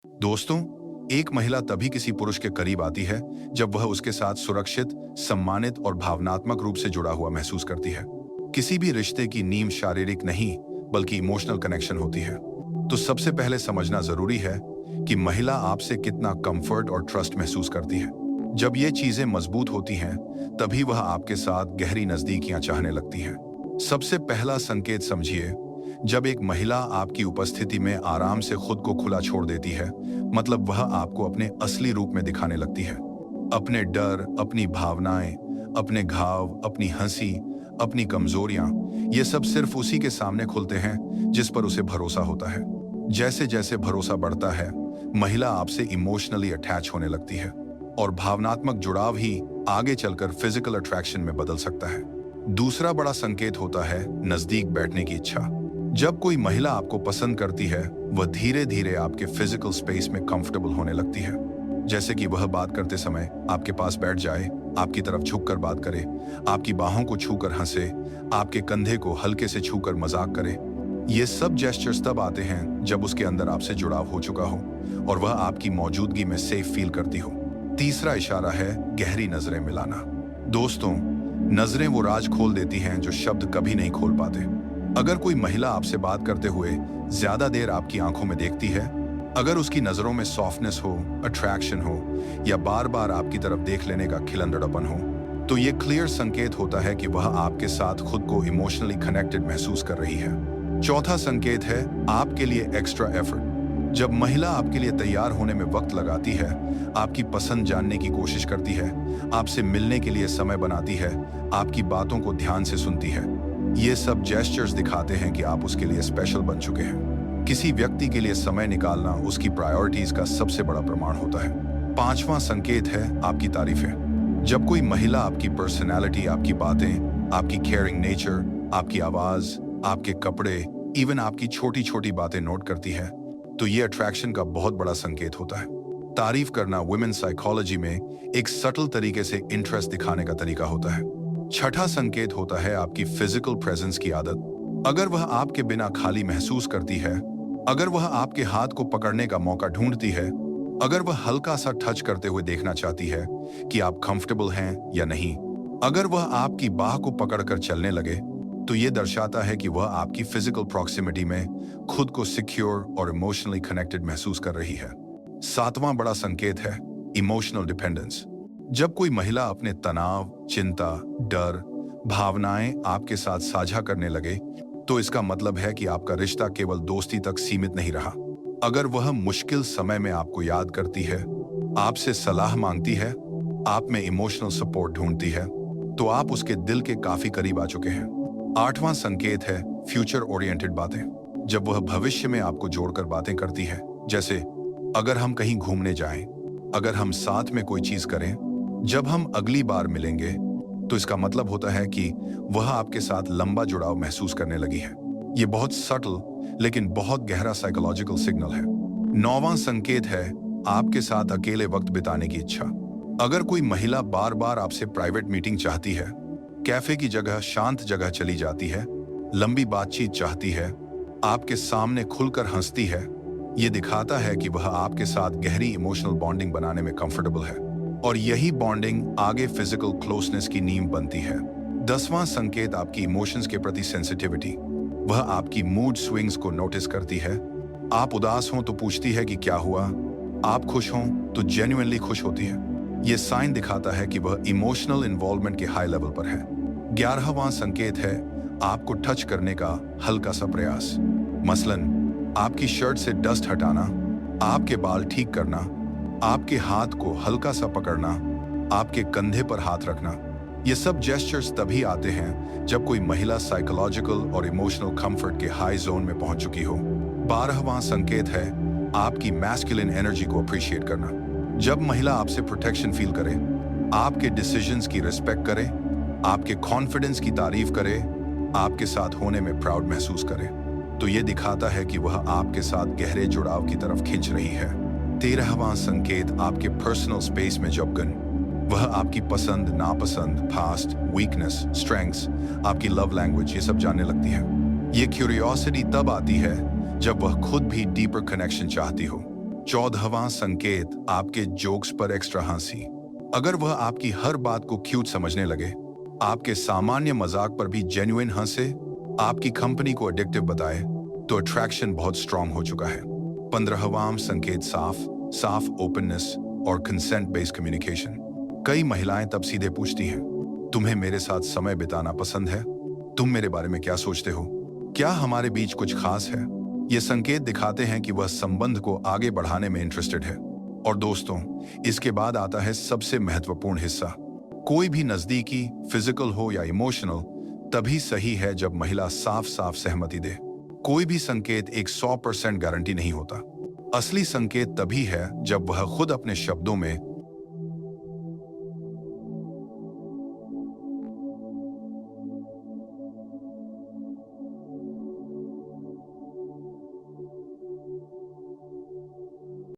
दोस्तों, एक महिला तभी किसी पुरुष के करीब आती है जब वह उसके साथ सुरक्षित, सम्मानित और भावनात्मक रूप से जुड़ा हुआ महसूस करती है। किसी भी रिश्ते की नींव शारीरिक नहीं, बल्कि इमोशनल कनेक्शन होती है। तो सबसे पहले समझना जरूरी है कि महिला आपसे कितना कंफर्ट और ट्रस्ट महसूस करती है। जब ये चीजें मजबूत होती हैं, तभी वह आपके साथ गहरी नजदीकियां चाहने लगती है। सबसे पहला संकेत समझिए, जब एक महिला आपकी उपस्थिति में आराम से खुद को खुला छोड़ देती है, मतलब वह आपको अपने असली रूप में दिखाने लगती है। अपने डर, अपनी भावनाएं, अपने घाव, अपनी हंसी, अपनी कमजोरियां, ये सब सिर्फ उसी के सामने खुलते हैं जिस पर उसे भरोसा होता है। जैसे जैसे भरोसा बढ़ता है, महिला आपसे इमोशनली अटैच होने लगती है और भावनात्मक जुड़ाव ही आगे चलकर फिजिकल अट्रैक्शन में बदल सकता है। दूसरा बड़ा संकेत होता है नजदीक बैठने की इच्छा। जब कोई महिला आपको पसंद करती है, वह धीरे धीरे आपके फिजिकल स्पेस में कंफर्टेबल होने लगती है। जैसे कि वह बात करते समय आपके पास बैठ जाए, आपकी तरफ झुककर बात करे, आपकी बाहों को छूकर हंसे, आपके कंधे को हल्के से छूकर मजाक करे। ये सब जेस्चर्स तब आते हैं जब उसके अंदर आपसे जुड़ाव हो चुका हो और वह आपकी मौजूदगी में सेफ फील करती हो। तीसरा इशारा है गहरी नजरें मिलाना। दोस्तों, नजरें वो राज खोल देती हैं जो शब्द कभी नहीं खोल पाते। अगर कोई महिला आपसे बात करते हुए ज्यादा देर आपकी आंखों में देखती है, अगर उसकी नजरों में सॉफ्टनेस हो, अट्रैक्शन हो, या बार बार आपकी तरफ देख लेने का खिलंदड़पन हो, तो ये क्लियर संकेत होता है कि वह आपके साथ खुद को इमोशनली कनेक्टेड महसूस कर रही है। चौथा संकेत है आपके लिए एक्स्ट्रा एफर्ट। जब महिला आपके लिए तैयार होने में वक्त लगाती है, आपकी पसंद जानने की कोशिश करती है, आपसे मिलने के लिए समय बनाती है, आपकी बातों को ध्यान से सुनती है, ये सब जेस्चर्स दिखाते हैं कि आप उसके लिए स्पेशल बन चुके हैं। किसी व्यक्ति के लिए समय निकालना उसकी प्रायोरिटीज का सबसे बड़ा प्रमाण होता है। पांचवां संकेत है आपकी तारीफें। जब कोई महिला आपकी पर्सनैलिटी, आपकी बातें, आपकी केयरिंग नेचर, आपकी आवाज, आपके कपड़े, इवन आपकी छोटी छोटी बातें नोट करती है, तो ये अट्रैक्शन का बहुत बड़ा संकेत होता है। तारीफ करना वुमेन साइकोलॉजी में एक सटल तरीके से इंटरेस्ट दिखाने का तरीका होता है। छठा संकेत होता है आपकी फिजिकल प्रेजेंस की आदत। अगर वह आपके बिना खाली महसूस करती है, अगर वह आपके हाथ को पकड़ने का मौका ढूंढती है, अगर वह हल्का सा टच करते हुए देखना चाहती है कि आप कंफर्टेबल हैं या नहीं, अगर वह आपकी बाह को पकड़कर चलने लगे, तो यह दर्शाता है कि वह आपकी फिजिकल प्रॉक्सिमिटी में खुद को सिक्योर और इमोशनली कनेक्टेड महसूस कर रही है। सातवां बड़ा संकेत है इमोशनल डिपेंडेंस। जब कोई महिला अपने तनाव, चिंता, डर, भावनाएं आपके साथ साझा करने लगे, तो इसका मतलब है कि आपका रिश्ता केवल दोस्ती तक सीमित नहीं रहा। अगर वह मुश्किल समय में आपको याद करती है, आपसे सलाह मांगती है, आप में इमोशनल सपोर्ट ढूंढती है, तो आप उसके दिल के काफी करीब आ चुके हैं। आठवां संकेत है फ्यूचर ओरिएंटेड बातें। जब वह भविष्य में आपको जोड़कर बातें करती है, जैसे अगर हम कहीं घूमने जाएं, अगर हम साथ में कोई चीज करें, जब हम अगली बार मिलेंगे, तो इसका मतलब होता है कि वह आपके साथ लंबा जुड़ाव महसूस करने लगी है। ये बहुत सटल लेकिन बहुत गहरा साइकोलॉजिकल सिग्नल है। नौवां संकेत है आपके साथ अकेले वक्त बिताने की इच्छा। अगर कोई महिला बार बार आपसे प्राइवेट मीटिंग चाहती है, कैफे की जगह शांत जगह चली जाती है, लंबी बातचीत चाहती है, आपके सामने खुलकर हंसती है, ये दिखाता है कि वह आपके साथ गहरी इमोशनल बॉन्डिंग बनाने में कंफर्टेबल है और यही बॉन्डिंग आगे फिजिकल क्लोजनेस की नींव बनती है। 10वां संकेत आपकी इमोशंस के प्रति सेंसिटिविटी। वह आपकी मूड स्विंग्स को नोटिस करती है। आप उदास हों तो पूछती है कि क्या हुआ, आप खुश हों तो जेन्युइनली खुश होती है। यह साइन दिखाता है कि वह इमोशनल इन्वॉल्वमेंट के हाई लेवल पर है। 11वां संकेत है आपको टच करने का हल्का सा प्रयास। मसलन आपकी शर्ट से डस्ट हटाना, आपके बाल ठीक करना, आपके हाथ को हल्का सा पकड़ना, आपके कंधे पर हाथ रखना। ये सब जेस्चर्स तभी आते हैं जब कोई महिला साइकोलॉजिकल और इमोशनल कंफर्ट के हाई जोन में पहुंच चुकी हो। 12वां संकेत है आपकी मैस्कुलिन एनर्जी को अप्रिशिएट करना। जब महिला आपसे प्रोटेक्शन फील करे, आपके डिसीजंस की रिस्पेक्ट करे, आपके कॉन्फिडेंस की तारीफ करे, आपके साथ होने में प्राउड महसूस करे, तो ये दिखाता है कि वह आपके साथ गहरे जुड़ाव की तरफ खींच रही है। 13वां संकेत आपके पर्सनल स्पेस में जबकन। वह आपकी पसंद, नापसंद, पास्ट, वीकनेस, स्ट्रेंथ्स, आपकी लव लैंग्वेज, ये सब जानने लगती है। ये क्यूरियोसिटी तब आती है जब वह खुद भी डीपर कनेक्शन चाहती हो। 14वां संकेत, आपके जोक्स पर एक्स्ट्रा हंसी। अगर वह आपकी हर बात को क्यूट समझने लगे, आपके सामान्य मजाक पर भी जेन्युइन हंसे, आपकी कंपनी को एडिक्टिव बताए, तो अट्रैक्शन बहुत स्ट्रांग हो चुका है। 15वां संकेत, साफ ओपननेस और कंसेंट बेस्ड कम्युनिकेशन। कई महिलाएं तब सीधे पूछती हैं, तुम्हें मेरे साथ समय बिताना पसंद है? तुम मेरे बारे में क्या सोचते हो? क्या हमारे बीच कुछ खास है? ये संकेत दिखाते हैं कि वह संबंध को आगे बढ़ाने में इंटरेस्टेड है। और दोस्तों, इसके बाद आता है सबसे महत्वपूर्ण हिस्सा। कोई भी नजदीकी, फिजिकल हो या इमोशनल, तभी सही है जब महिला साफ साफ सहमति दे। कोई भी संकेत एक 100% गारंटी नहीं होता। असली संकेत तभी है जब वह खुद अपने शब्दों में